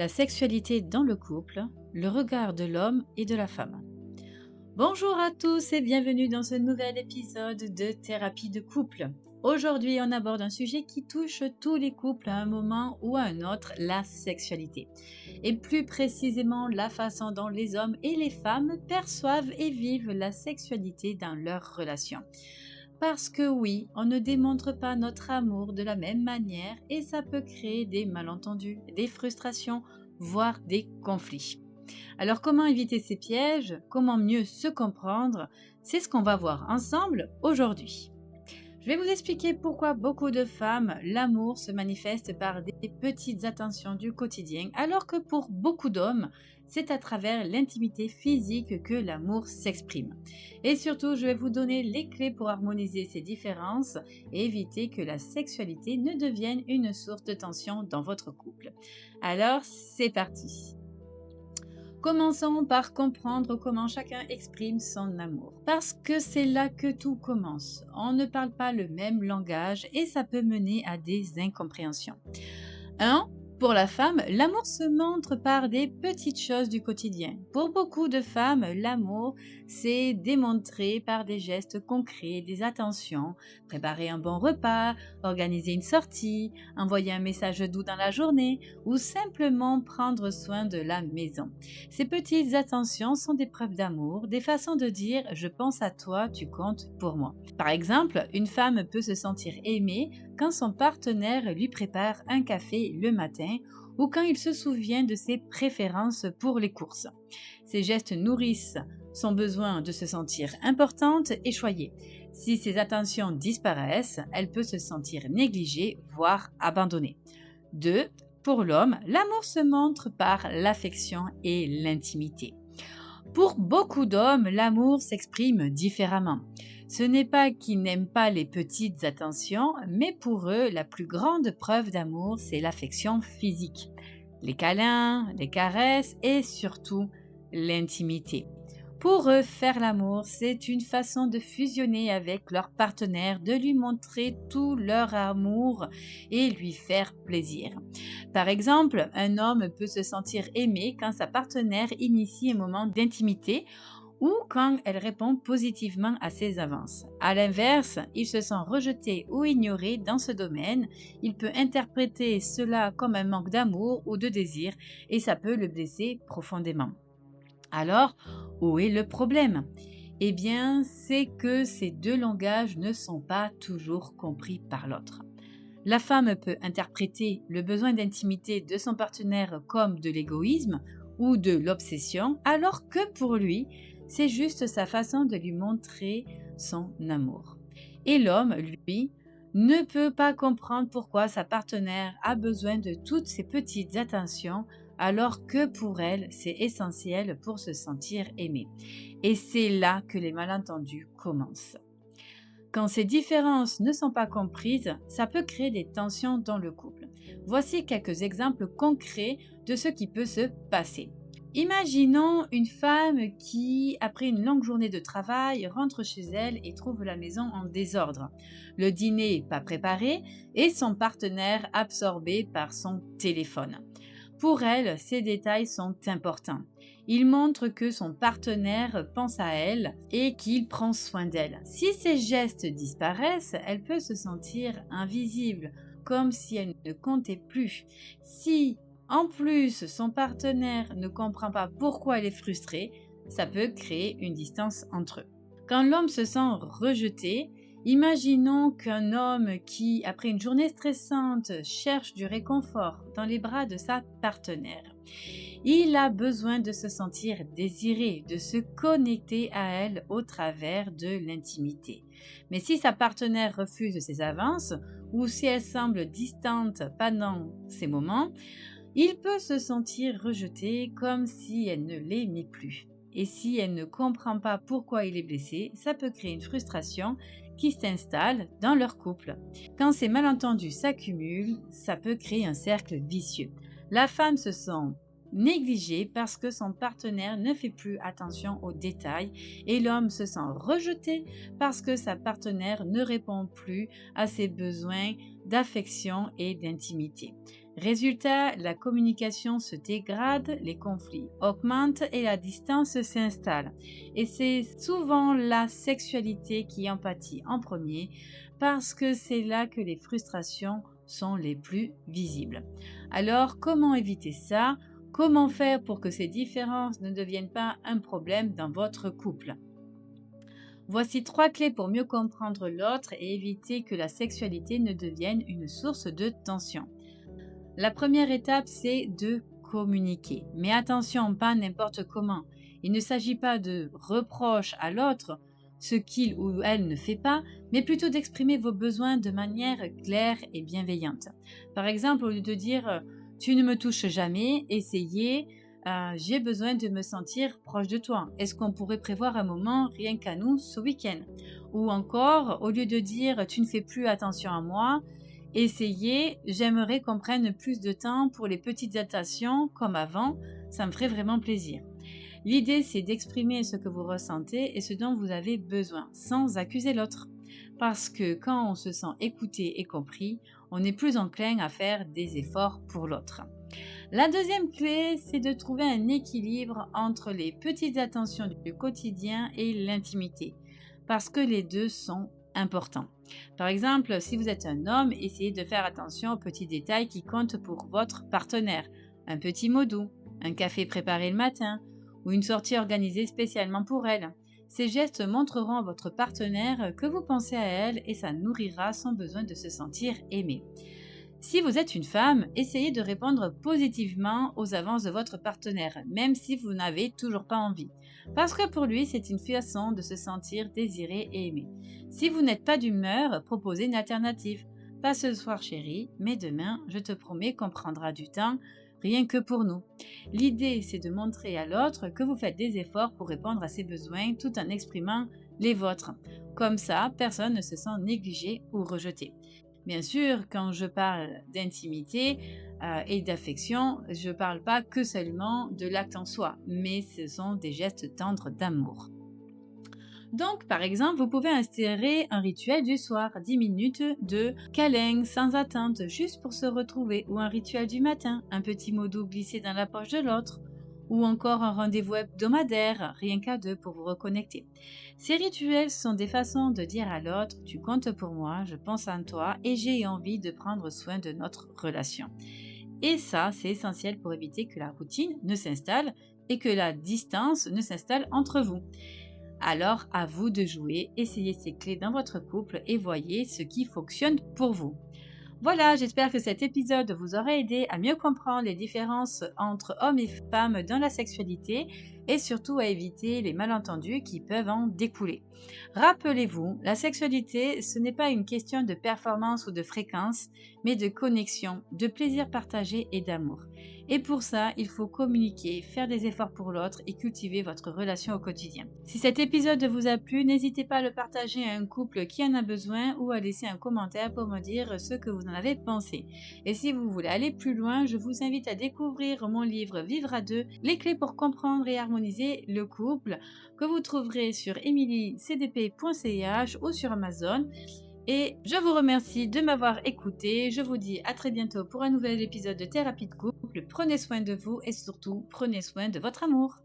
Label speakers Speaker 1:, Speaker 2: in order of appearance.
Speaker 1: la sexualité dans le couple, le regard de l'homme et de la femme. Bonjour à tous et bienvenue dans ce nouvel épisode de Thérapie de couple. Aujourd'hui, on aborde un sujet qui touche tous les couples à un moment ou à un autre, la sexualité. Et plus précisément, la façon dont les hommes et les femmes perçoivent et vivent la sexualité dans leurs relations. Parce que oui, on ne démontre pas notre amour de la même manière et ça peut créer des malentendus, des frustrations, voire des conflits. Alors comment éviter ces pièges? Comment mieux se comprendre? C'est ce qu'on va voir ensemble aujourd'hui. Je vais vous expliquer pourquoi beaucoup de femmes, l'amour se manifeste par des petites attentions du quotidien, alors que pour beaucoup d'hommes, c'est à travers l'intimité physique que l'amour s'exprime. Et surtout, je vais vous donner les clés pour harmoniser ces différences et éviter que la sexualité ne devienne une source de tension dans votre couple. Alors, c'est parti! Commençons par comprendre comment chacun exprime son amour. Parce que c'est là que tout commence. On ne parle pas le même langage et ça peut mener à des incompréhensions. 1. Pour la femme, l'amour se montre par des petites choses du quotidien. Pour beaucoup de femmes, l'amour s'est démontré par des gestes concrets, des attentions, préparer un bon repas, organiser une sortie, envoyer un message doux dans la journée ou simplement prendre soin de la maison. Ces petites attentions sont des preuves d'amour, des façons de dire « je pense à toi, tu comptes pour moi ». Par exemple, une femme peut se sentir aimée quand son partenaire lui prépare un café le matin ou quand il se souvient de ses préférences pour les courses. Ces gestes nourrissent son besoin de se sentir importante et choyée. Si ces attentions disparaissent, elle peut se sentir négligée, voire abandonnée. 2. Pour l'homme, l'amour se montre par l'affection et l'intimité. Pour beaucoup d'hommes, l'amour s'exprime différemment. Ce n'est pas qu'ils n'aiment pas les petites attentions, mais pour eux, la plus grande preuve d'amour, c'est l'affection physique. Les câlins, les caresses et surtout l'intimité. Pour eux, faire l'amour, c'est une façon de fusionner avec leur partenaire, de lui montrer tout leur amour et lui faire plaisir. Par exemple, un homme peut se sentir aimé quand sa partenaire initie un moment d'intimité ou quand elle répond positivement à ses avances. À l'inverse, il se sent rejeté ou ignoré dans ce domaine. Il peut interpréter cela comme un manque d'amour ou de désir et ça peut le blesser profondément. Alors, où est le problème? Eh bien, c'est que ces deux langages ne sont pas toujours compris par l'autre. La femme peut interpréter le besoin d'intimité de son partenaire comme de l'égoïsme ou de l'obsession, alors que pour lui, c'est juste sa façon de lui montrer son amour. Et l'homme, lui, ne peut pas comprendre pourquoi sa partenaire a besoin de toutes ces petites attentions alors que pour elle, c'est essentiel pour se sentir aimé. Et c'est là que les malentendus commencent. Quand ces différences ne sont pas comprises, ça peut créer des tensions dans le couple. Voici quelques exemples concrets de ce qui peut se passer. Imaginons une femme qui, après une longue journée de travail, rentre chez elle et trouve la maison en désordre. Le dîner n'est pas préparé et son partenaire absorbé par son téléphone. Pour elle, ces détails sont importants. Ils montrent que son partenaire pense à elle et qu'il prend soin d'elle. Si ces gestes disparaissent, elle peut se sentir invisible, comme si elle ne comptait plus. Si, en plus, son partenaire ne comprend pas pourquoi elle est frustrée, ça peut créer une distance entre eux. Quand l'homme se sent rejeté, imaginons qu'un homme qui, après une journée stressante, cherche du réconfort dans les bras de sa partenaire. Il a besoin de se sentir désiré, de se connecter à elle au travers de l'intimité. Mais si sa partenaire refuse ses avances ou si elle semble distante pendant ces moments, il peut se sentir rejeté comme si elle ne l'aimait plus. Et si elle ne comprend pas pourquoi il est blessé, ça peut créer une frustration qui s'installe dans leur couple. Quand ces malentendus s'accumulent, ça peut créer un cercle vicieux. La femme se sent négligée parce que son partenaire ne fait plus attention aux détails et l'homme se sent rejeté parce que sa partenaire ne répond plus à ses besoins d'affection et d'intimité. Résultat, la communication se dégrade, les conflits augmentent et la distance s'installe. Et c'est souvent la sexualité qui en pâtit en premier parce que c'est là que les frustrations sont les plus visibles. Alors, comment éviter ça? Comment faire pour que ces différences ne deviennent pas un problème dans votre couple? Voici 3 clés pour mieux comprendre l'autre et éviter que la sexualité ne devienne une source de tension. La première étape, c'est de communiquer. Mais attention, pas n'importe comment. Il ne s'agit pas de reproche à l'autre ce qu'il ou elle ne fait pas, mais plutôt d'exprimer vos besoins de manière claire et bienveillante. Par exemple, au lieu de dire tu ne me touches jamais, essayez j'ai besoin de me sentir proche de toi. Est-ce qu'on pourrait prévoir un moment rien qu'à nous ce week-end? Ou encore, au lieu de dire tu ne fais plus attention à moi, essayez, j'aimerais qu'on prenne plus de temps pour les petites attentions comme avant, ça me ferait vraiment plaisir. L'idée, c'est d'exprimer ce que vous ressentez et ce dont vous avez besoin, sans accuser l'autre. Parce que quand on se sent écouté et compris, on est plus enclin à faire des efforts pour l'autre. La deuxième clé, c'est de trouver un équilibre entre les petites attentions du quotidien et l'intimité, parce que les deux sont importants. Par exemple, si vous êtes un homme, essayez de faire attention aux petits détails qui comptent pour votre partenaire. Un petit mot doux, un café préparé le matin, ou une sortie organisée spécialement pour elle. Ces gestes montreront à votre partenaire que vous pensez à elle et ça nourrira son besoin de se sentir aimé. Si vous êtes une femme, essayez de répondre positivement aux avances de votre partenaire, même si vous n'avez toujours pas envie. Parce que pour lui, c'est une façon de se sentir désiré et aimé. Si vous n'êtes pas d'humeur, proposez une alternative. Pas ce soir chérie, mais demain, je te promets qu'on prendra du temps, rien que pour nous. L'idée, c'est de montrer à l'autre que vous faites des efforts pour répondre à ses besoins tout en exprimant les vôtres. Comme ça, personne ne se sent négligé ou rejeté. Bien sûr, quand je parle d'intimité et d'affection, je ne parle pas que seulement de l'acte en soi, mais ce sont des gestes tendres d'amour. Donc, par exemple, vous pouvez instaurer un rituel du soir, 10 minutes de câlin sans attente, juste pour se retrouver, ou un rituel du matin, un petit mot doux glissé dans la poche de l'autre, ou encore un rendez-vous hebdomadaire, rien qu'à deux pour vous reconnecter. Ces rituels sont des façons de dire à l'autre « tu comptes pour moi, je pense à toi et j'ai envie de prendre soin de notre relation ». Et ça, c'est essentiel pour éviter que la routine ne s'installe et que la distance ne s'installe entre vous. Alors, à vous de jouer, essayez ces clés dans votre couple et voyez ce qui fonctionne pour vous. Voilà, j'espère que cet épisode vous aura aidé à mieux comprendre les différences entre hommes et femmes dans la sexualité et surtout à éviter les malentendus qui peuvent en découler. Rappelez-vous, la sexualité, ce n'est pas une question de performance ou de fréquence, mais de connexion, de plaisir partagé et d'amour. Et pour ça, il faut communiquer, faire des efforts pour l'autre et cultiver votre relation au quotidien. Si cet épisode vous a plu, n'hésitez pas à le partager à un couple qui en a besoin ou à laisser un commentaire pour me dire ce que vous en avez pensé. Et si vous voulez aller plus loin, je vous invite à découvrir mon livre Vivre à deux, les clés pour comprendre et harmoniser le couple, que vous trouverez sur emilycdp.ch ou sur Amazon. Et je vous remercie de m'avoir écouté. Je vous dis à très bientôt pour un nouvel épisode de Thérapie de couple. Prenez soin de vous et surtout prenez soin de votre amour.